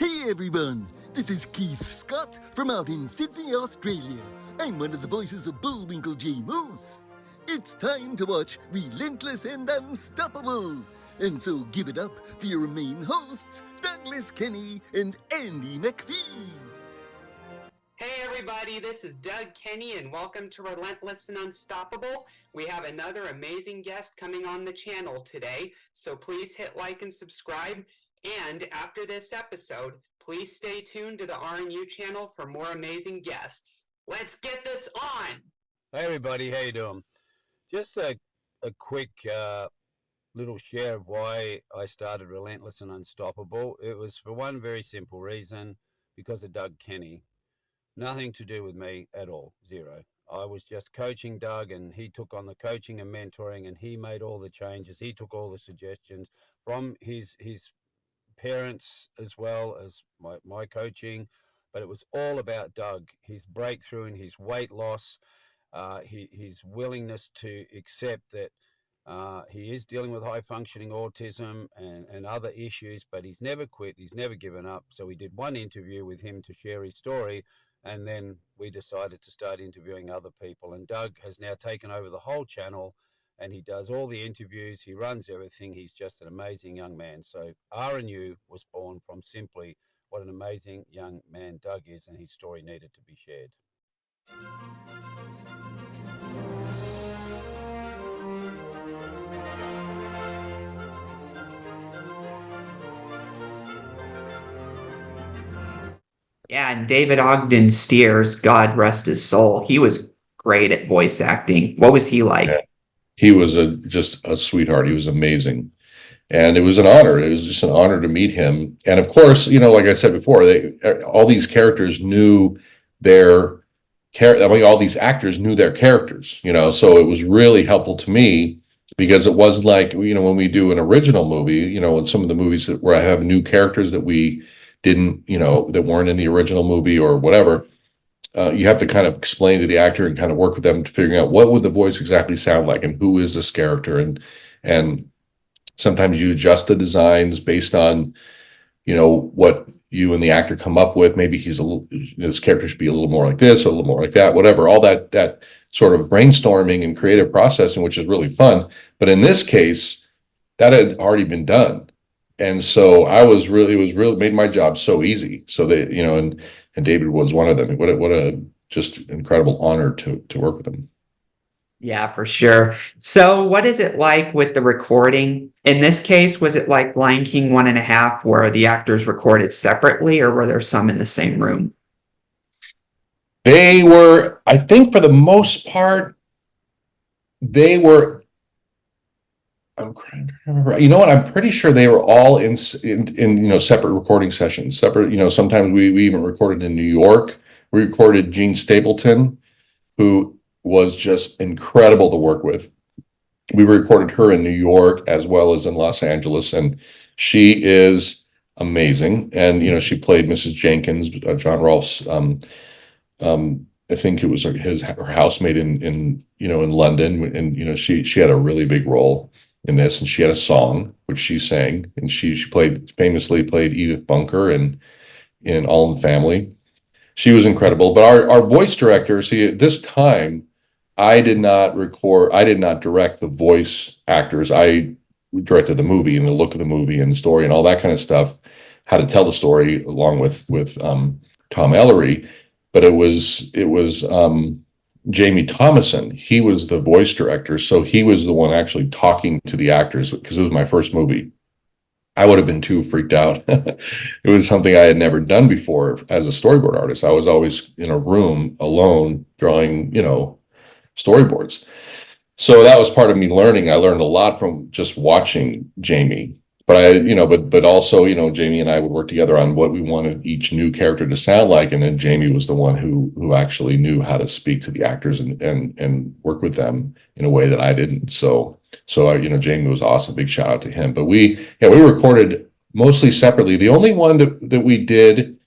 Hey everyone, this is Keith Scott from out in Sydney, Australia. I'm one of the voices of Bullwinkle J. Moose. It's time to watch Relentless and Unstoppable. And so give it up for your main hosts, Douglas Kenny and Andy McPhee. Hey everybody, this is Doug Kenny and welcome to Relentless and Unstoppable. We have another amazing guest coming on the channel today, so please hit like and subscribe. And after this episode, please stay tuned to the RNU channel for more amazing guests. Let's get this on! Hey everybody, how you doing? Just a quick little share of why I started Relentless and Unstoppable. It was for one very simple reason, because of Doug Kenny. Nothing to do with me at all, zero. I was just coaching Doug, and he took on the coaching and mentoring, and he made all the changes. He took all the suggestions from his parents as well as my coaching, but it was all about Doug, his breakthrough and his weight loss, his willingness to accept that he is dealing with high functioning autism and other issues, but he's never quit, he's never given up. So we did one interview with him to share his story, and then we decided to start interviewing other people. And Doug has now taken over the whole channel, and he does all the interviews, he runs everything. He's just an amazing young man. So RNU was born from simply what an amazing young man Doug is, and his story needed to be shared. Yeah, and David Ogden Steers, God rest his soul, he was great at voice acting. What was he like? Yeah. He was just a sweetheart. He was amazing. And it was an honor. It was just an honor to meet him. And of course, like I said before, all these characters knew all these actors knew their characters, so it was really helpful to me, because it wasn't like, when we do an original movie, in some of the movies where I have new characters that we didn't, that weren't in the original movie or whatever, you have to kind of explain to the actor and kind of work with them to figuring out what would the voice exactly sound like and who is this character. And sometimes you adjust the designs based on, what you and the actor come up with. Maybe this character should be a little more like this, or a little more like that, whatever. All that sort of brainstorming and creative processing, which is really fun. But in this case, that had already been done. And so it really made my job so easy. So that, and David was one of them. What a just incredible honor to work with him. Yeah, for sure. So what is it like with the recording? In this case, was it like Lion King 1.5, where the actors recorded separately, or were there some in the same room? They were, I think for the most part, I'm trying to remember. You know what? I'm pretty sure they were all in separate recording sessions. Separate. Sometimes we even recorded in New York. We recorded Gene Stapleton, who was just incredible to work with. We recorded her in New York as well as in Los Angeles, and she is amazing. And she played Mrs. Jenkins, John Rolfe's. I think it was her housemate in London, and she had a really big role in this, and she had a song which she sang, and she famously played Edith Bunker in All in the Family. She was incredible. But our voice director, at this time, I did not direct the voice actors. I directed the movie and the look of the movie and the story and all that kind of stuff, how to tell the story, along with Tom Ellery. But it was Jamie Thomason. He was the voice director, so he was the one actually talking to the actors, because it was my first movie. I would have been too freaked out. It was something I had never done before as a storyboard artist. I was always in a room alone drawing, storyboards. So that was part of me learning. I learned a lot from just watching Jamie. But also, Jamie and I would work together on what we wanted each new character to sound like, and then Jamie was the one who actually knew how to speak to the actors and work with them in a way that I didn't. So Jamie was awesome. Big shout out to him. But we recorded mostly separately. The only one that we did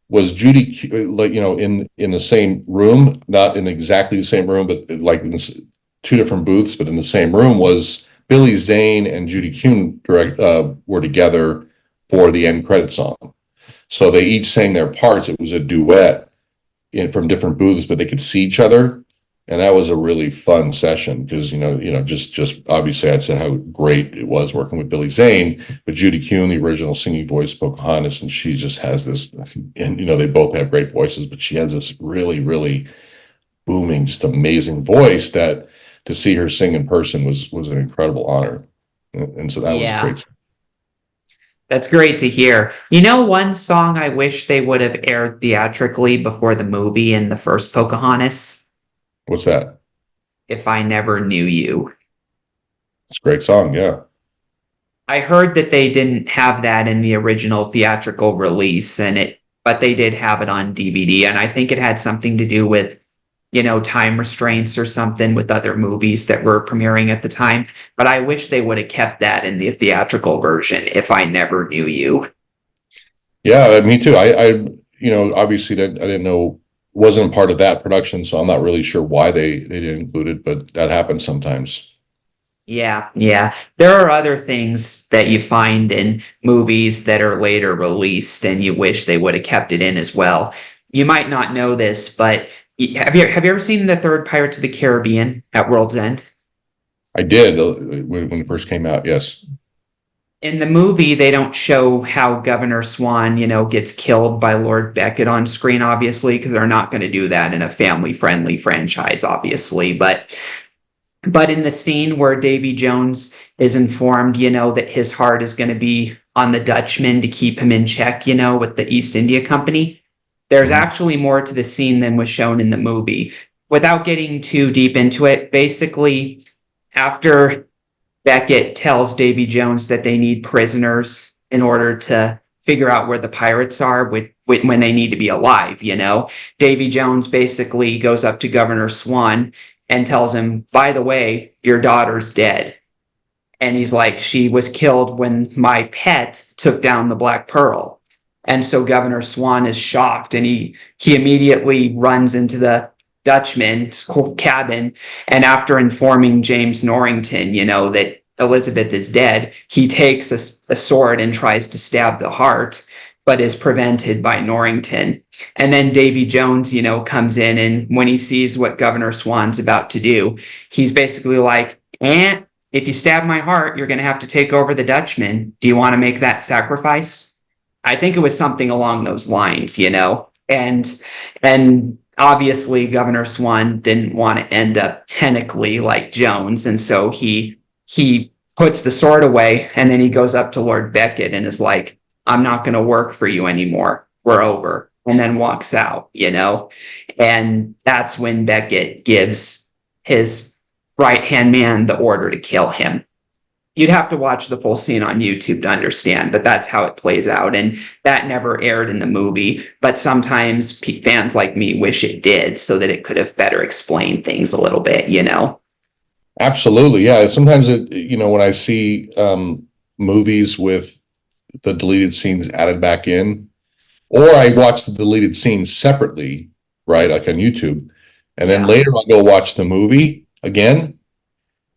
was Judy, in the same room, not in exactly the same room, but like in two different booths, but in the same room, was Billy Zane and Judy Kuhn were together for the end credit song. So they each sang their parts. It was a duet from different booths, but they could see each other. And that was a really fun session because, just obviously I'd said how great it was working with Billy Zane, but Judy Kuhn, the original singing voice, Pocahontas, and she just has this, and, they both have great voices, but she has this really, really booming, just amazing voice that to see her sing in person was an incredible honor. And so that was Yeah. great. That's great to hear. You know, one song I wish they would have aired theatrically before the movie in the first Pocahontas? What's that? If I Never Knew You. It's a great song. Yeah. I heard that they didn't have that in the original theatrical release, but they did have it on DVD, and I think it had something to do with, time restraints or something with other movies that were premiering at the time. But I wish they would have kept that in the theatrical version, If I Never Knew You. Yeah, me too. Obviously I didn't know, wasn't part of that production, so I'm not really sure why they didn't include it, but that happens sometimes. Yeah, yeah. There are other things that you find in movies that are later released and you wish they would have kept it in as well. You might not know this, but have you ever seen the third Pirates of the Caribbean at World's End? I did when it first came out. Yes. In the movie, they don't show how Governor Swan, gets killed by Lord Beckett on screen, obviously, because they're not going to do that in a family-friendly franchise, obviously. But in the scene where Davy Jones is informed, that his heart is going to be on the Dutchman to keep him in check, with the East India Company, there's actually more to the scene than was shown in the movie. Without getting too deep into it, basically, after Beckett tells Davy Jones that they need prisoners in order to figure out where the pirates are when they need to be alive, Davy Jones basically goes up to Governor Swan and tells him, by the way, your daughter's dead. And he's like, she was killed when my pet took down the Black Pearl. And so Governor Swan is shocked, and he immediately runs into the Dutchman's cabin. And after informing James Norrington, that Elizabeth is dead, he takes a sword and tries to stab the heart, but is prevented by Norrington. And then Davy Jones, comes in, and when he sees what Governor Swan's about to do, he's basically like, if you stab my heart, you're going to have to take over the Dutchman. Do you want to make that sacrifice? I think it was something along those lines, and obviously Governor Swan didn't want to end up technically like Jones. And so he puts the sword away, and then he goes up to Lord Beckett and is like, I'm not going to work for you anymore. We're over. And then walks out, and that's when Beckett gives his right-hand man the order to kill him. You'd have to watch the full scene on YouTube to understand, but that's how it plays out. And that never aired in the movie, but sometimes fans like me wish it did so that it could have better explained things a little bit, Absolutely. Yeah. Sometimes when I see movies with the deleted scenes added back in, or I watch the deleted scenes separately, right? Like on YouTube. And then later I'll go watch the movie again.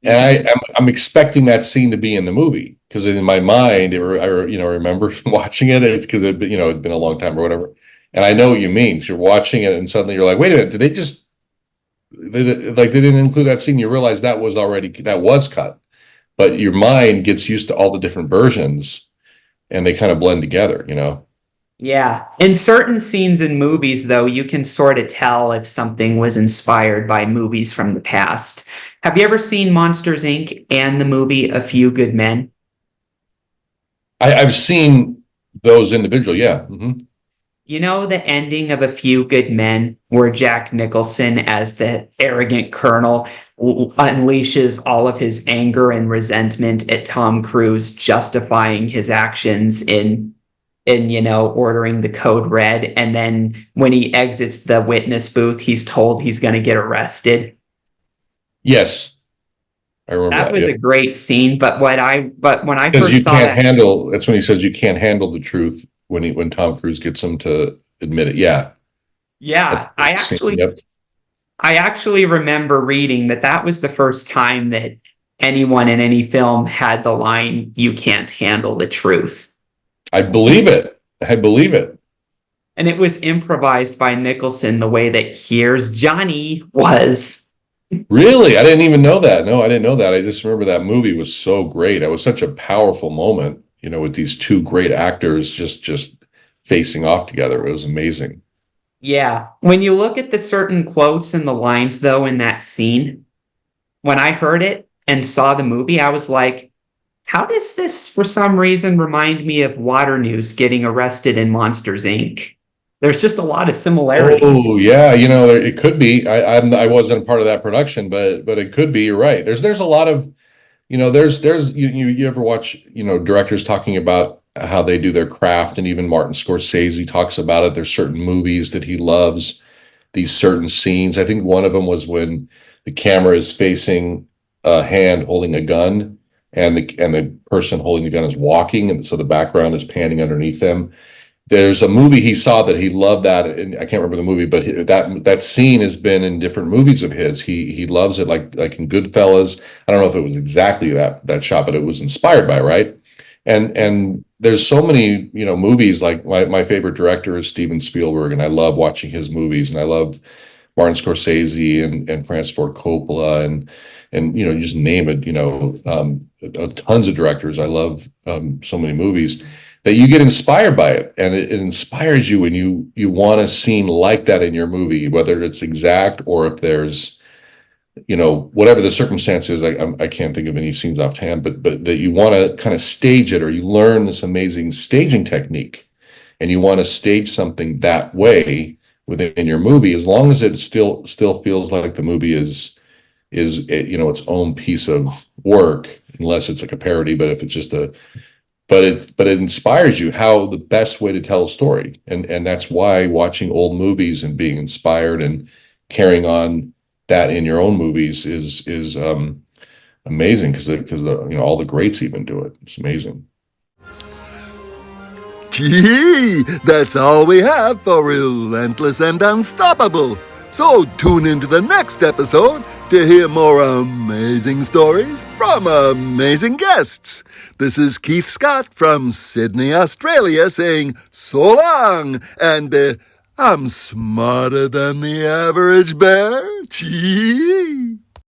And I'm expecting that scene to be in the movie because in my mind, I remember watching it. It's because it'd been a long time or whatever. And I know what you mean. So you're watching it and suddenly you're like, wait a minute, they didn't include that scene. You realize that was cut, but your mind gets used to all the different versions and they kind of blend together, Yeah. In certain scenes in movies, though, you can sort of tell if something was inspired by movies from the past. Have you ever seen Monsters, Inc. and the movie A Few Good Men? I've seen those individual. Yeah. Mm-hmm. You know the ending of A Few Good Men, where Jack Nicholson, as the arrogant colonel, unleashes all of his anger and resentment at Tom Cruise, justifying his actions in ordering the code red. And then when he exits the witness booth, he's told he's going to get arrested. Yes. I remember That was a great scene. But when I first saw that, that's when he says you can't handle the truth when Tom Cruise gets him to admit it. Yeah. Yeah. I actually remember reading that was the first time that anyone in any film had the line, "You can't handle the truth." I believe it. And it was improvised by Nicholson the way that Here's Johnny was. Really? I didn't even know that. No, I didn't know that. I just remember that movie was so great. It was such a powerful moment, with these two great actors just facing off together. It was amazing. Yeah. When you look at the certain quotes and the lines, though, in that scene, when I heard it and saw the movie, I was like, how does this, for some reason, remind me of Water News getting arrested in Monsters, Inc.? There's just a lot of Oh similarities. yeah, it could be. I wasn't a part of that production, but it could be. You're right. There's a lot of there's you ever watch directors talking about how they do their craft, and even Martin Scorsese talks about it. There's certain movies that he loves, these certain scenes. I think one of them was when the camera is facing a hand holding a gun, and the person holding the gun is walking, and so the background is panning underneath them. There's a movie he saw that he loved that, and I can't remember the movie, but that scene has been in different movies of his. He loves it, like in Goodfellas. I don't know if it was exactly that shot, but it was inspired by, right? And there's so many movies. Like my favorite director is Steven Spielberg, and I love watching his movies, and I love Martin Scorsese and Francis Ford Coppola, and you just name it. Tons of directors. I love so many movies that you get inspired by it, and it inspires you, and you want a scene like that in your movie, whether it's exact or if there's whatever the circumstance is. I can't think of any scenes offhand, but that you want to kind of stage it, or you learn this amazing staging technique, and you want to stage something that way within your movie, as long as it still feels like the movie is its own piece of work, unless it's like a parody. But if it's just but it inspires you how the best way to tell a story, and that's why watching old movies and being inspired and carrying on that in your own movies is amazing, because all the greats even do it. It's amazing. Gee, that's all we have for Relentless and Unstoppable. So tune into the next episode to hear more amazing stories from amazing guests. This is Keith Scott from Sydney, Australia, saying so long, and I'm smarter than the average bear. Gee.